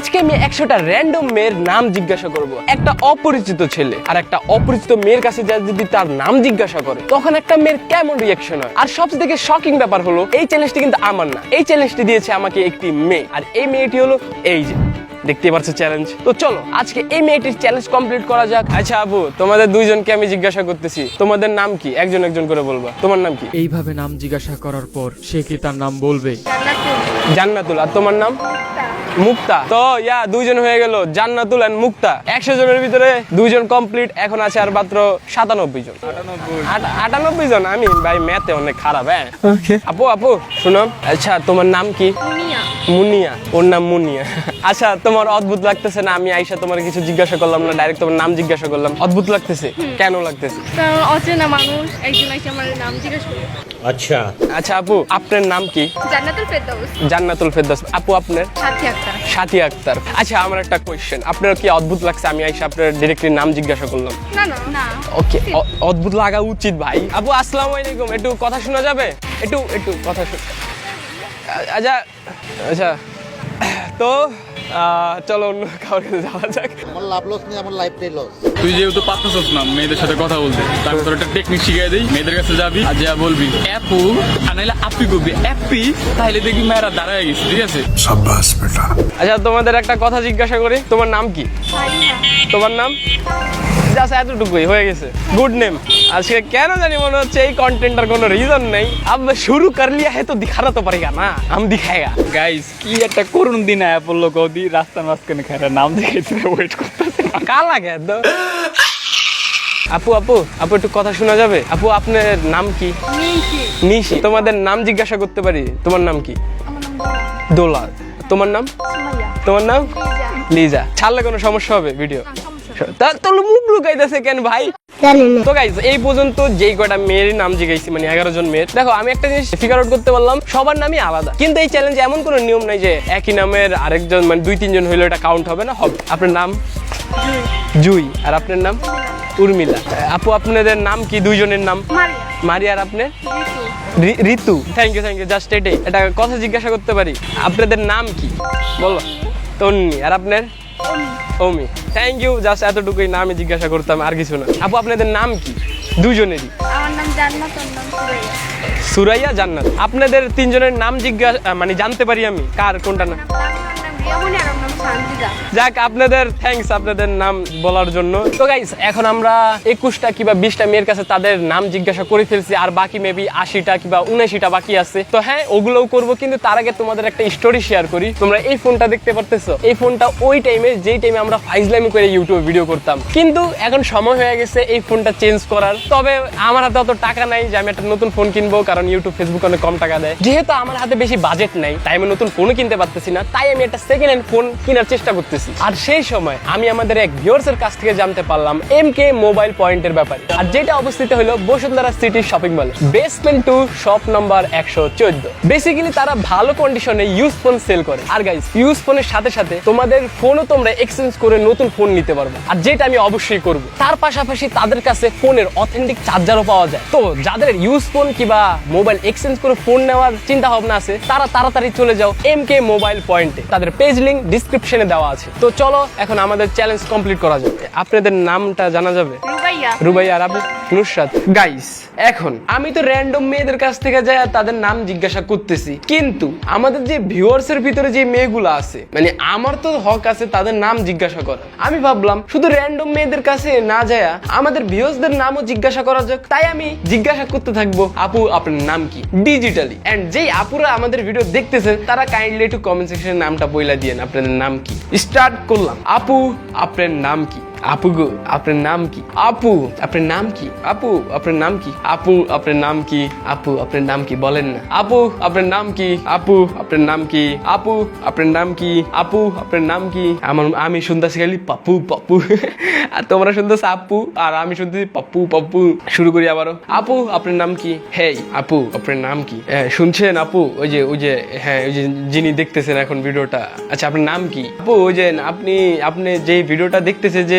আজকে আমি 100টা র্যান্ডম মেয়ের নাম জিজ্ঞাসা করব। একটা অপরিচিত ছেলে আর একটা অপরিচিত মেয়ের কাছে যদি তার নাম জিজ্ঞাসা করে তখন একটা মেয়ের কেমন রিঅ্যাকশন হয়। আর সবথেকে শকিং ব্যাপার হলো এই চ্যালেঞ্জটি কিন্তু আমার না, এই চ্যালেঞ্জটি দিয়েছে আমাকে একটি মেয়ে, আর এই মেয়েটি হলো এই যে দেখতে পাচ্ছ চ্যালেঞ্জ। তো চলো আজকে এই মেয়েটির চ্যালেঞ্জ কমপ্লিট করা যাক। আচ্ছা আপু, তোমাদের দুইজনকে আমি জিজ্ঞাসা করতেছি তোমাদের নাম কি, একজন একজন করে বলবা। তোমার নাম কি? এইভাবে নাম জিজ্ঞাসা করার পর সে কি তার নাম বলবে? জান্নাতুল। আর তোমার নাম? মুক্তা। তো দুইজন হয়ে গেল, জান্নাতুল এন্ড মুক্তা। 100 জনের ভিতরে দুইজন কমপ্লিট, এখন আছে আর মাত্র 97 জন। 98 জন। আমি ভাই ম্যাথে অনেক খারাপ। হ্যাঁ আপু শুনো, আচ্ছা তোমার নাম কি? মুনিয়া। ওর নাম মুনিয়া। আচ্ছা তোমার অদ্ভুত লাগতেছে না আমি আইসা তোমার কিছু জিজ্ঞাসা করলাম না, ডাইরেক্ট তোমার নাম জিজ্ঞাসা করলাম? অদ্ভুত লাগতেছে? কেন লাগতেছে? কারণ অচেনা মানুষ একজন এসে আমার নাম জিজ্ঞাসা করে। আচ্ছা আচ্ছা আপু, আপনার নাম কি? জান্নাতুল ফেরদৌস। জান্নাতুল ফেরদৌস। আপু আপনার? সাথী আক্তার। সাথী আক্তার। আচ্ছা আমার একটা কোয়েশ্চেন, আপনার কি অদ্ভুত লাগছে আমি আইসা আপনার ডিরেক্টলি নাম জিজ্ঞাসা করলাম? না। ওকে, অদ্ভুত লাগা উচিত ভাই। আপু আসসালামু আলাইকুম, একটু কথা শোনা যাবে? একটু কথা শোনা। আচ্ছা আচ্ছা তো চলো অন্য কাউকে যাওয়া যাক। আমার লাভ লস নেই, আমার লাইফটাই লস। তুই যেহেতু পারতেছস না মেয়েদের সাথে কথা বলতে, তারপর তোর একটা টেকনিক শিখিয়ে দিই। মেয়েদের কাছে যাবি আর যা বলবি অ্যাপু আর নাইলে আপি করবি অ্যাপি, তাহলে দেখবি মেয়েরা দাঁড়ায় গেছে। ঠিক আছে? शाबाश बेटा। আচ্ছা তোমাদের একটা কথা জিজ্ঞাসা করি, তোমার নাম কি? তোমার নাম? জাস্ট এতটুকুই হয়ে গেছে। Good name. আজকে কেন জানি মনে হচ্ছে এই কন্টেন্টের কোনো রিজন নেই। अब शुरू कर लिया है तो दिखाना तो पड़ेगा ना, हम दिखाएगा। গাইস কি একটা করুণ দিন আয়া পড়লো কদি, রাস্তার মাঝখানে খারা নাম দেখাইতে ওয়েট করতেছে। কালা কে তো। আপু একটু কথা শোনা যাবে? আপু আপনার নাম কি? নিশি। তোমাদের নাম জিজ্ঞাসা করতে পারি? তোমার নাম কি? দোলা। তোমার নাম? তোমার নাম? লিজা। ছাড়লে কোনো সমস্যা হবে ভিডিও? তো মুখ লুকাইতেছে কেন ভাই? তো গাইস এই পর্যন্ত যেই কয়টা মেয়ের নাম জিজ্ঞাসি, মানে 11 জন মেয়ের, দেখো আমি একটা জিনিস ফিগার আউট করতে পারলাম, সবার নামই আলাদা। কিন্তু এই চ্যালেঞ্জে এমন কোনো নিয়ম নাই যে একই নামের আরেকজন, মানে 2-3 জন হইলে এটা কাউন্ট হবে না। হবে। আপনার নাম? জুই। আর আপনার নাম? উর্মিলা। আপু আপনাদের নাম কি? দুইজনের নাম? মারিয়া। আর আপনার? ঋতু। Thank you. জাস্ট এটাই, এটা কথা জিজ্ঞাসা করতে পারি? আপনাদের নাম কি বলো? তন্নি। আর আপনার? ওমি। Thank you. জাস্ট এতটুকুই নামে জিজ্ঞাসা করতাম, আর কিছু না। আপু আপনাদের নাম কি দুজনেরই? আমার নাম জান্নাত, ওর নাম সুরাইয়া। সুরাইয়া, জান্নাত। আপনাদের 3 জনের নাম জিজ্ঞাসা মানে জানতে পারি আমি কার কোনটা না? যাক আপনাদের থ্যাঙ্কস আপনাদের নাম বলার জন্য। তো গাইস এখন আমরা 21টা কিংবা 20টা মেয়ের কাছে তাদের নাম জিজ্ঞাসা করে ফেলছি, আর বাকি মেবি 80টা কিংবা 79টা বাকি আছে। তো হ্যাঁ ওগুলোও করবো, কিন্তু তার আগে তোমাদের একটা স্টোরি শেয়ার করি। তোমরা এই ফোনটা দেখতে পারতেছো, এই ফোনটা ওই টাইমে যেই টাইমে আমরা ফাইজলামি করে ইউটিউবে ভিডিও করতাম, কিন্তু এখন সময় হয়ে গেছে এই ফোনটা চেঞ্জ করার। তবে আমার হাতে অত টাকা নাই যে আমি একটা নতুন ফোন কিনবো, কারণ ইউটিউব ফেসবুক অনেক কম টাকা দেয়। যেহেতু আমার হাতে বেশি বাজেট নাই তাই আমি নতুন ফোনও কিনতে পারতেছি না, তাই আমি একটা সেকেন্ড হ্যান্ড ফোন কেনার চেষ্টা করতেছি। আর সেই সময় আমি আমাদের এক ভিউয়ার্স এর কাছ থেকে জানতে পারলাম এমকে মোবাইল পয়েন্টের ব্যাপারে, আর যেটা অবস্থিত হলো বসুন্ধরা সিটি শপিং মলে, বেসমেন্ট 2 শপ নাম্বার 114। বেসিক্যালি তারা ভালো কন্ডিশনে ইউজ ফোন সেল করে। আর গাইস ইউজ ফোনের সাথে সাথে তোমাদের ফোনও তোমরা এক্সচেঞ্জ করে নতুন ফোন নিতে পারবে, আর যেটা আমি অবশ্যই করব। তার পাশাপাশি তাদের কাছে ফোনের অথেন্টিক চার্জারও পাওয়া যায়। তো যাদের ইউজ ফোন কিংবা মোবাইল এক্সচেঞ্জ করে ফোন নেওয়ার চিন্তা ভাবনা আছে তারা তাড়াতাড়ি চলে যাও এমকে মোবাইল পয়েন্টে, তাদের পেজ লিংক ডিসক্রিপশনে দেওয়া আছে। তো চলো এখন আমাদের চ্যালেঞ্জ কমপ্লিট করা যাবে। আপনাদের নামটা জানা যাবে? রুবাইয়া। আর আপনি? নুসরাত। গাইস এখন আমি তো র্যান্ডম মেয়েদের কাছ থেকে যাই তাদের নাম জিজ্ঞাসা করতেছি, কিন্তু আমাদের যে ভিউয়ার্স এর ভিতরে যে মেয়েগুলো আছে, মানে আমার তো হক আছে তাদের নাম জিজ্ঞাসা করা। আমি ভাবলাম শুধু র্যান্ডম মেয়েদের কাছে না যায় আমাদের ভিউয়ার্সদের নামও জিজ্ঞাসা করা যাক। তাই আমি জিজ্ঞাসা করতে থাকবো আপু আপনার নাম কি ডিজিটালি। এন্ড যেই আপুরা আমাদের ভিডিও দেখতেছেন তারা কাইন্ডলি একটু কমেন্ট সেকশনে নামটা বইলা দিয়েন আপনাদের নাম কি। স্টার্ট করলাম। আপু আপনার নাম কি? আপু গো আপনার নাম কি? আপু আপনার নাম কি? আপু আপনার নাম কি? আপু আপনার নাম কি? আপু আপনার নাম কি বলেন না? আপু আপনার নাম কি? আপু আপনার নাম কি? আপু আপনার নাম কি? আপু আপনার নাম কি? আমি শুনতেছি খালি পাপু পাপু, আর তোমরা শুনতেছো আপু, আর আমি শুনতেছি পাপ্পু পাপ্পু। শুরু করি আবারও। আপু আপনার নাম কি? হেই আপু আপনার নাম কি? শুনছেন আপু? ওই যে হ্যাঁ ওই যে যিনি দেখতেছেন এখন ভিডিওটা, আচ্ছা আপনার নাম কি? আপু ওই যে আপনি যে ভিডিওটা দেখতেছে যে